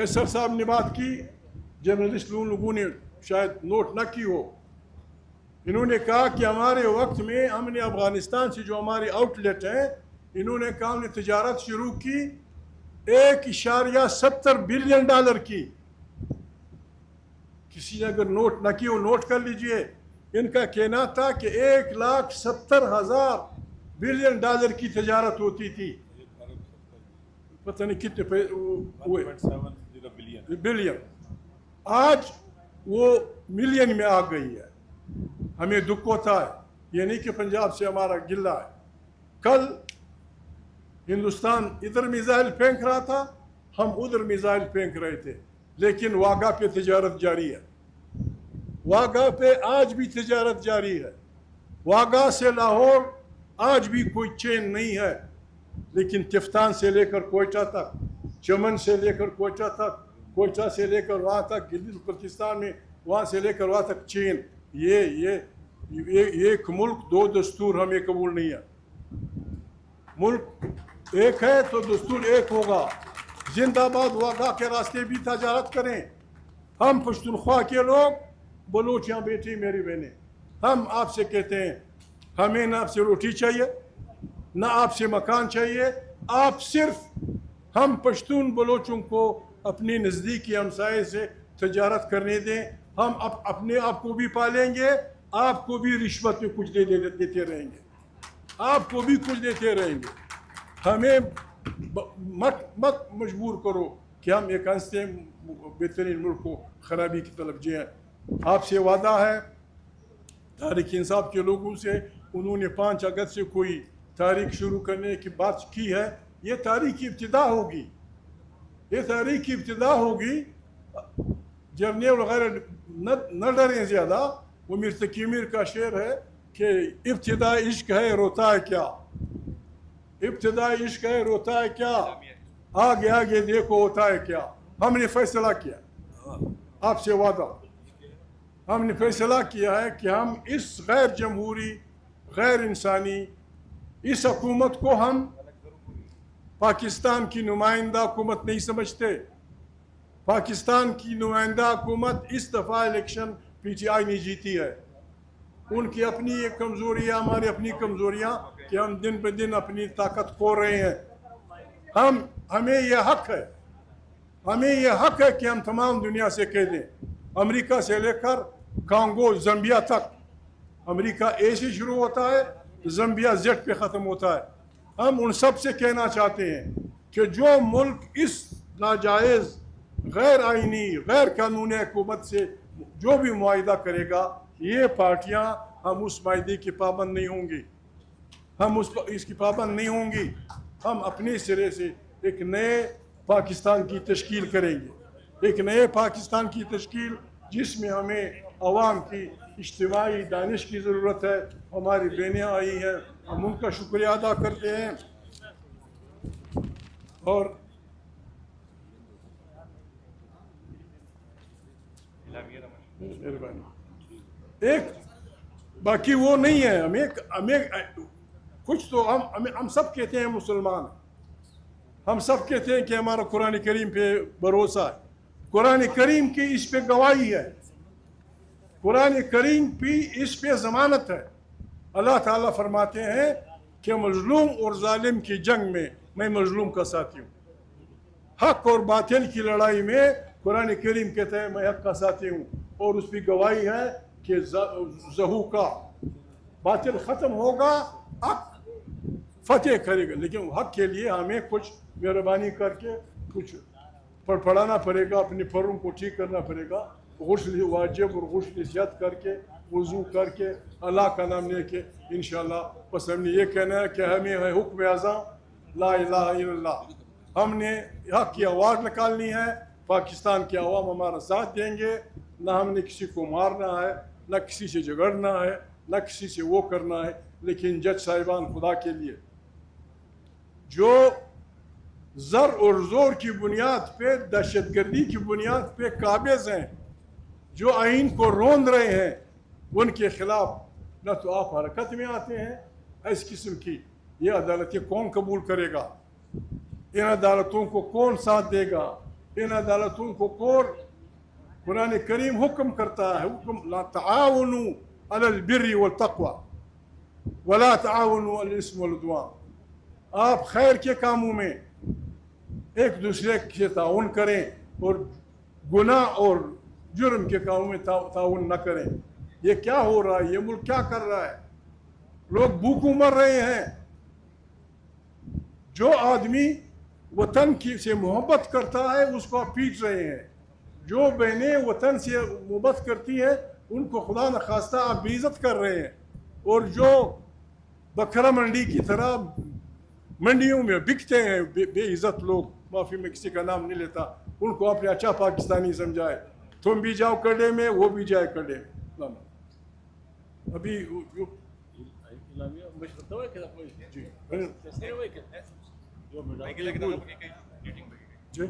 فیصل صاحب نے بات کی, جرنلسٹ لوگوں نے شاید نوٹ نہ کی ہو, انہوں نے کہا کہ ہمارے وقت میں ہم نے افغانستان سے جو ہمارے آؤٹ لیٹ ہیں, انہوں نے کہا ہم نے تجارت شروع کی 1.70 بلین ڈالر کی. کسی نے اگر نوٹ نہ کی ہو نوٹ کر لیجئے. ان کا کہنا تھا کہ 1,70,000 بلین ڈالر کی تجارت ہوتی تھی. پتہ نہیں کتنے بلین. آج وہ ملین میں آ گئی ہے. ہمیں دکھ ہوتا ہے, یہ نہیں کہ پنجاب سے ہمارا گلہ ہے. کل ہندوستان ادھر میزائل پھینک رہا تھا, ہم ادھر میزائل پھینک رہے تھے, لیکن واگا پہ تجارت جاری ہے. واگا پہ آج بھی تجارت جاری ہے. واگا سے لاہور آج بھی کوئی چین نہیں ہے, لیکن تفتان سے لے کر کوئٹہ تک, چمن سے لے کر کوئٹہ تک, کوئٹہ سے لے کر وہاں تک گلگت بلتستان میں, وہاں سے لے کر وہاں تک چین. یہ ایک ملک دو دستور ہمیں قبول نہیں ہے. ملک ایک ہے تو دستور ایک ہوگا. زندہ باد واگا کے راستے بھی تجارت کریں. ہم پشتونخوا کے لوگ, بلوچیاں بیٹی میری بہنیں, ہم آپ سے کہتے ہیں ہمیں نہ آپ سے روٹی چاہیے نہ آپ سے مکان چاہیے. آپ صرف ہم پشتون بلوچوں کو اپنی نزدیکی ہمسائے سے تجارت کرنے دیں. ہم اپنے آپ کو بھی پالیں گے, آپ کو بھی رشوت میں کچھ دیتے رہیں گے, آپ کو بھی کچھ دیتے رہیں گے. ہمیں مت مجبور کرو کہ ہم ایک ہنستے بہترین ملک کو خرابی کی طرف جائیں. آپ سے وعدہ ہے تحریک انصاف کے لوگوں سے, انہوں نے 5 اگست سے کوئی تحریک شروع کرنے کی بات کی ہے. یہ تحریک کی ابتدا ہوگی, یہ تحریک کی ابتدا ہوگی. جرنیل وغیرہ نہ ڈریں زیادہ. وہ میر تقی میر کا شعر ہے کہ ابتدا عشق ہے روتا ہے کیا, ابتدا عشق ہے روتا ہے کیا, آگے آگے دیکھو ہوتا ہے کیا. ہم نے فیصلہ کیا, آپ سے وعدہ, ہم نے فیصلہ کیا ہے کہ ہم اس غیر جمہوری, غیر انسانی اس حکومت کو ہم پاکستان کی نمائندہ حکومت نہیں سمجھتے. پاکستان کی نمائندہ حکومت اس دفعہ الیکشن پی ٹی آئی نہیں جیتی ہے. ان کی اپنی ایک کمزوریاں, ہماری اپنی کمزوریاں, کہ ہم دن بہ دن اپنی طاقت کھو رہے ہیں. ہمیں یہ حق ہے, ہمیں یہ حق ہے کہ ہم تمام دنیا سے کہہ دیں, امریکہ سے لے کر کانگو زمبیا تک, امریکہ اے سے شروع ہوتا ہے, زمبیا زیڈ پہ ختم ہوتا ہے. ہم ان سب سے کہنا چاہتے ہیں کہ جو ملک اس ناجائز غیر آئینی غیر قانونی حکومت سے جو بھی معاہدہ کرے گا, یہ پارٹیاں, ہم اس معاہدے کی پابند نہیں ہوں گی, ہم اس کی پابند نہیں ہوں گی. ہم اپنے سرے سے ایک نئے پاکستان کی تشکیل کریں گے, ایک نئے پاکستان کی تشکیل جس میں ہمیں عوام کی اجتماعی دانش کی ضرورت ہے. ہماری بہنیں آئی ہیں, ہم ان کا شکریہ ادا کرتے ہیں. اور ایک باقی وہ نہیں ہے, ہمیں کچھ تو ہم سب کہتے ہیں مسلمان, ہم سب کہتے ہیں کہ ہمارا قرآن کریم پہ بھروسہ ہے. قرآن کریم کی اس پہ گواہی ہے, قرآن کریم کی اس پہ ضمانت ہے. اللہ تعالیٰ فرماتے ہیں کہ مظلوم اور ظالم کی جنگ میں میں مظلوم کا ساتھی ہوں. حق اور باطل کی لڑائی میں قرآن کریم کہتا ہے میں حق کا ساتھی ہوں, اور اس پہ گواہی ہے کہ ظہو کا باطل ختم ہوگا, حق فتح کرے گا. لیکن حق کے لیے ہمیں کچھ مہربانی کر کے کچھ پڑھانا پڑے گا, اپنے پروں کو ٹھیک کرنا پڑے گا, غسل واجب اور غسل صحت کر کے, وضو کر کے, اللہ کا نام لے کے انشاءاللہ. بس ہم نے یہ کہنا ہے کہ ہمیں ہے حکم اعظم لا الہ الا اللہ. ہم نے حق کی آواز نکالنی ہے, پاکستان کے عوام ہمارا ساتھ دیں گے. نہ ہم نے کسی کو مارنا ہے, نہ کسی سے جھگڑنا ہے, نہ کسی سے وہ کرنا ہے. لیکن جج صاحبان, خدا کے لیے جو زر اور زور کی بنیاد پہ, دہشت گردی کی بنیاد پہ قابض ہیں, جو آئین کو روند رہے ہیں, ان کے خلاف نہ تو آپ حرکت میں آتے ہیں اس قسم کی. یہ عدالتیں کون قبول کرے گا؟ ان عدالتوں کو کون ساتھ دے گا؟ ان عدالتوں کو قرآن کریم حکم کرتا ہے، حکم لا تعاونوا علی البر والتقوی ولا تعاونوا علی الاسم والعدوان. آپ خیر کے کاموں میں ایک دوسرے سے تعاون کریں اور گناہ اور جرم کے کاموں میں تعاون نہ کریں. یہ کیا ہو رہا ہے؟ یہ ملک کیا کر رہا ہے؟ لوگ بھوکوں مر رہے ہیں. جو آدمی وطن کی سے محبت کرتا ہے اس کو آپ پیٹ رہے ہیں. جو بہنیں وطن سے محبت کرتی ہیں ان کو خدا نخواستہ آپ بے عزت کر رہے ہیں. اور جو بکرا منڈی کی طرح منڈیوں میں بکتے ہیں بے عزت لوگ، معافی میں کسی کا نام نہیں لیتا، ان کو آپ نے اچھا پاکستانی سمجھائے. تم بھی جاؤ کڈے میں، وہ بھی جائے کڈے میں. ابھی جی